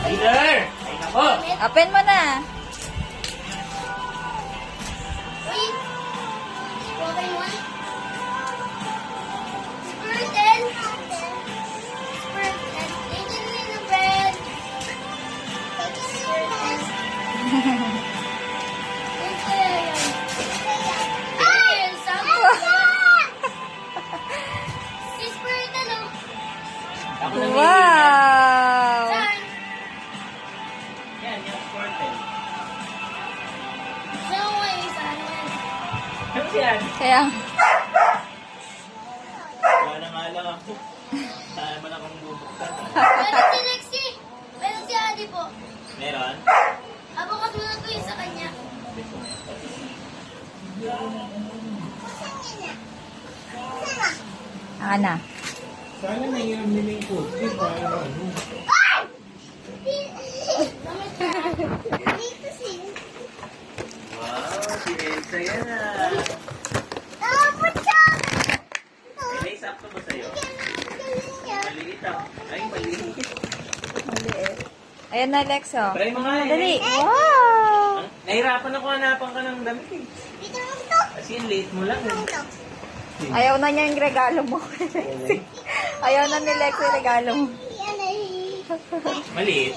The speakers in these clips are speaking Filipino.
Tyler! Ay nako! Open mo na. Wait. Spoken one. Spurten. Spurten. Taking in the bread. Spurten. Ay! Sabi ko. Si Spurten, oh. Ako na Wow! Saan? Yan, yung curtain. Saan ko yung saan yan? Ano yan? Kaya, Wala na nga lang ako. Saan mo na akong bubuksan? Meron si Lexi. Meron si Adi po. Meron? Abukas mo na ko yung sa kanya. Ana. Sana nangyayam nila yung coach para ano. Wow, si Elsa yan ah. May sakto ba sa'yo? Maliit ah. Ay, maliit. Maliit. Ayan na, Lex, oh. Try mo nga eh. Dali. Wow! Nahirapan ako hanapan ka ng damit eh. Kasi yung late mo lang eh. Ayaw na niya yung regalo mo. Ayaw na ni Lex yung regalo mo. Maliit.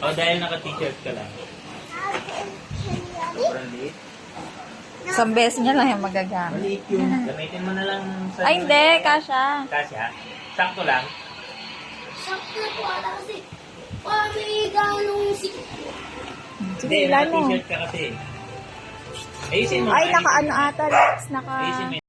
O dahil naka-t-shirt ka lang. Sobrang liit. Isang beses niya lang yung magagamit. Maliit yun. Gamitin mo na lang sa... Ay, hindi. Kasha. Kasya. Sakto lang. Sakto na po ata kasi. May ganong si... Hindi, Sige, mo. naka-t-shirt ka kasi. Ayusin mo. Ay, naka ano ata, Lex. Naka... Ayusin mo.